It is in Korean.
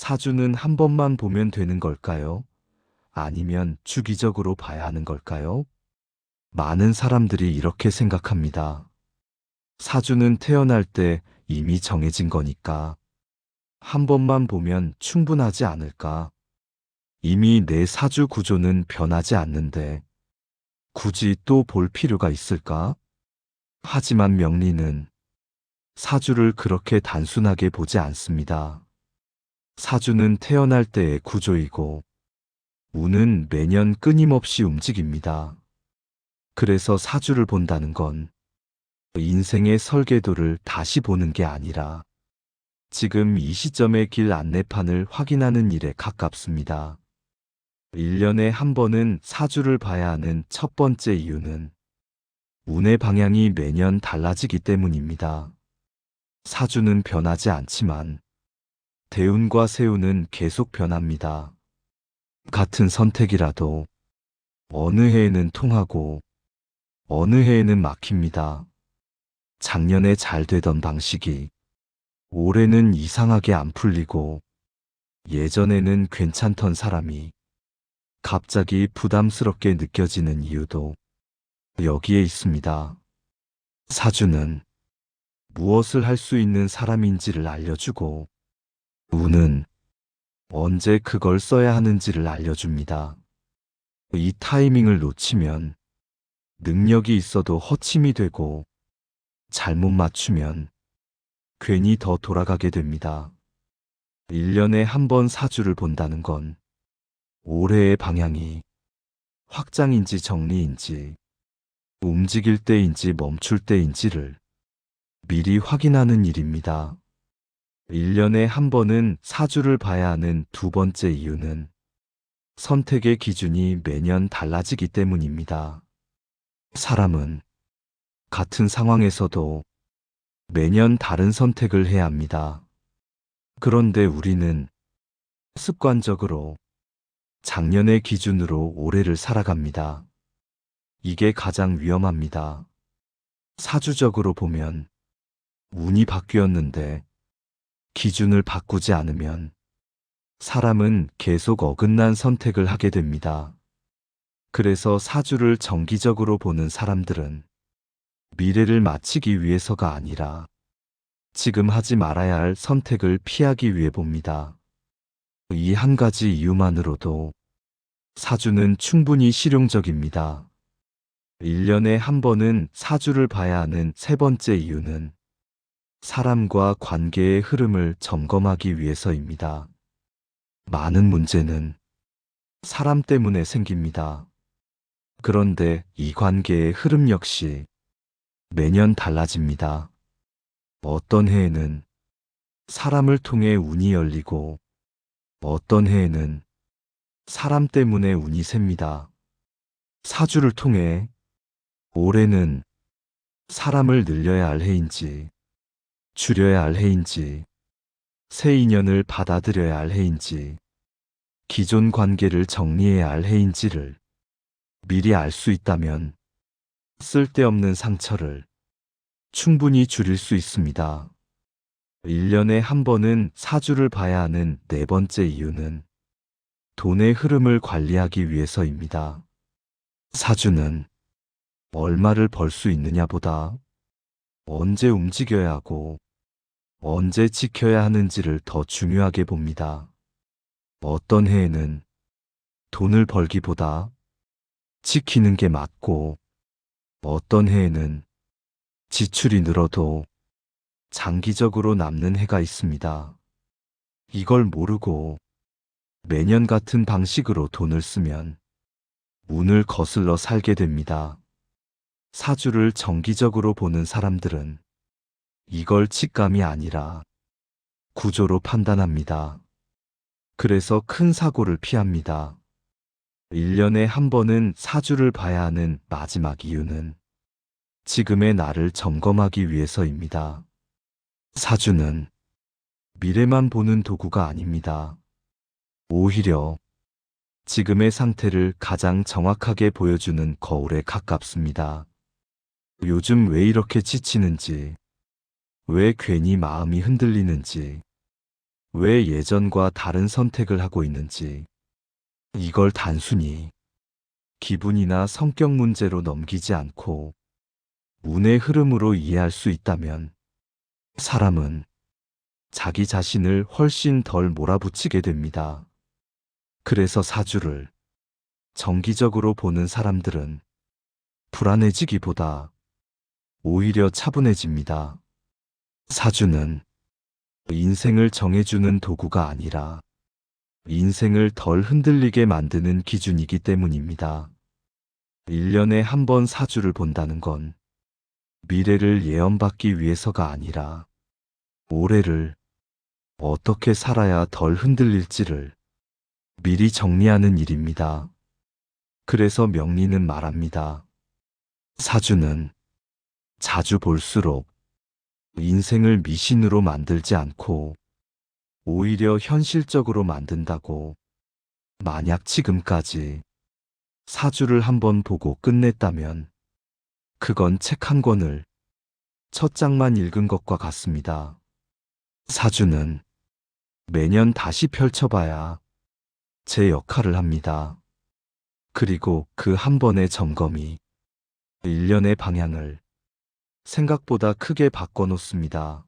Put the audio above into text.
사주는 한 번만 보면 되는 걸까요? 아니면 주기적으로 봐야 하는 걸까요? 많은 사람들이 이렇게 생각합니다. 사주는 태어날 때 이미 정해진 거니까 한 번만 보면 충분하지 않을까? 이미 내 사주 구조는 변하지 않는데 굳이 또 볼 필요가 있을까? 하지만 명리는 사주를 그렇게 단순하게 보지 않습니다. 사주는 태어날 때의 구조이고 운은 매년 끊임없이 움직입니다. 그래서 사주를 본다는 건 인생의 설계도를 다시 보는 게 아니라 지금 이 시점의 길 안내판을 확인하는 일에 가깝습니다. 1년에 한 번은 사주를 봐야 하는 첫 번째 이유는 운의 방향이 매년 달라지기 때문입니다. 사주는 변하지 않지만 대운과 세운은 계속 변합니다. 같은 선택이라도 어느 해에는 통하고 어느 해에는 막힙니다. 작년에 잘 되던 방식이 올해는 이상하게 안 풀리고 예전에는 괜찮던 사람이 갑자기 부담스럽게 느껴지는 이유도 여기에 있습니다. 사주는 무엇을 할 수 있는 사람인지를 알려주고 운은 언제 그걸 써야 하는지를 알려줍니다. 이 타이밍을 놓치면 능력이 있어도 허침이 되고 잘못 맞추면 괜히 더 돌아가게 됩니다. 1년에 한 번 사주를 본다는 건 올해의 방향이 확장인지 정리인지 움직일 때인지 멈출 때인지를 미리 확인하는 일입니다. 1년에 한 번은 사주를 봐야 하는 두 번째 이유는 선택의 기준이 매년 달라지기 때문입니다. 사람은 같은 상황에서도 매년 다른 선택을 해야 합니다. 그런데 우리는 습관적으로 작년의 기준으로 올해를 살아갑니다. 이게 가장 위험합니다. 사주적으로 보면 운이 바뀌었는데 기준을 바꾸지 않으면 사람은 계속 어긋난 선택을 하게 됩니다. 그래서 사주를 정기적으로 보는 사람들은 미래를 맞추기 위해서가 아니라 지금 하지 말아야 할 선택을 피하기 위해 봅니다. 이 한 가지 이유만으로도 사주는 충분히 실용적입니다. 1년에 한 번은 사주를 봐야 하는 세 번째 이유는 사람과 관계의 흐름을 점검하기 위해서입니다. 많은 문제는 사람 때문에 생깁니다. 그런데 이 관계의 흐름 역시 매년 달라집니다. 어떤 해에는 사람을 통해 운이 열리고 어떤 해에는 사람 때문에 운이 셉니다. 사주를 통해 올해는 사람을 늘려야 할 해인지 줄여야 할 해인지 새 인연을 받아들여야 할 해인지 기존 관계를 정리해야 할 해인지를 미리 알 수 있다면 쓸데없는 상처를 충분히 줄일 수 있습니다. 1년에 한 번은 사주를 봐야 하는 네 번째 이유는 돈의 흐름을 관리하기 위해서입니다. 사주는 얼마를 벌 수 있느냐보다 언제 움직여야 하고 언제 지켜야 하는지를 더 중요하게 봅니다. 어떤 해에는 돈을 벌기보다 지키는 게 맞고 어떤 해에는 지출이 늘어도 장기적으로 남는 해가 있습니다. 이걸 모르고 매년 같은 방식으로 돈을 쓰면 운을 거슬러 살게 됩니다. 사주를 정기적으로 보는 사람들은 이걸 직감이 아니라 구조로 판단합니다. 그래서 큰 사고를 피합니다. 1년에 한 번은 사주를 봐야 하는 마지막 이유는 지금의 나를 점검하기 위해서입니다. 사주는 미래만 보는 도구가 아닙니다. 오히려 지금의 상태를 가장 정확하게 보여주는 거울에 가깝습니다. 요즘 왜 이렇게 지치는지, 왜 괜히 마음이 흔들리는지, 왜 예전과 다른 선택을 하고 있는지, 이걸 단순히 기분이나 성격 문제로 넘기지 않고 운의 흐름으로 이해할 수 있다면 사람은 자기 자신을 훨씬 덜 몰아붙이게 됩니다. 그래서 사주를 정기적으로 보는 사람들은 불안해지기보다 오히려 차분해집니다. 사주는 인생을 정해주는 도구가 아니라 인생을 덜 흔들리게 만드는 기준이기 때문입니다. 1년에 한 번 사주를 본다는 건 미래를 예언받기 위해서가 아니라 올해를 어떻게 살아야 덜 흔들릴지를 미리 정리하는 일입니다. 그래서 명리는 말합니다. 사주는 자주 볼수록 인생을 미신으로 만들지 않고 오히려 현실적으로 만든다고. 만약 지금까지 사주를 한번 보고 끝냈다면 그건 책 한 권을 첫 장만 읽은 것과 같습니다. 사주는 매년 다시 펼쳐봐야 제 역할을 합니다. 그리고 그 한 번의 점검이 1년의 방향을 생각보다 크게 바꿔놓습니다.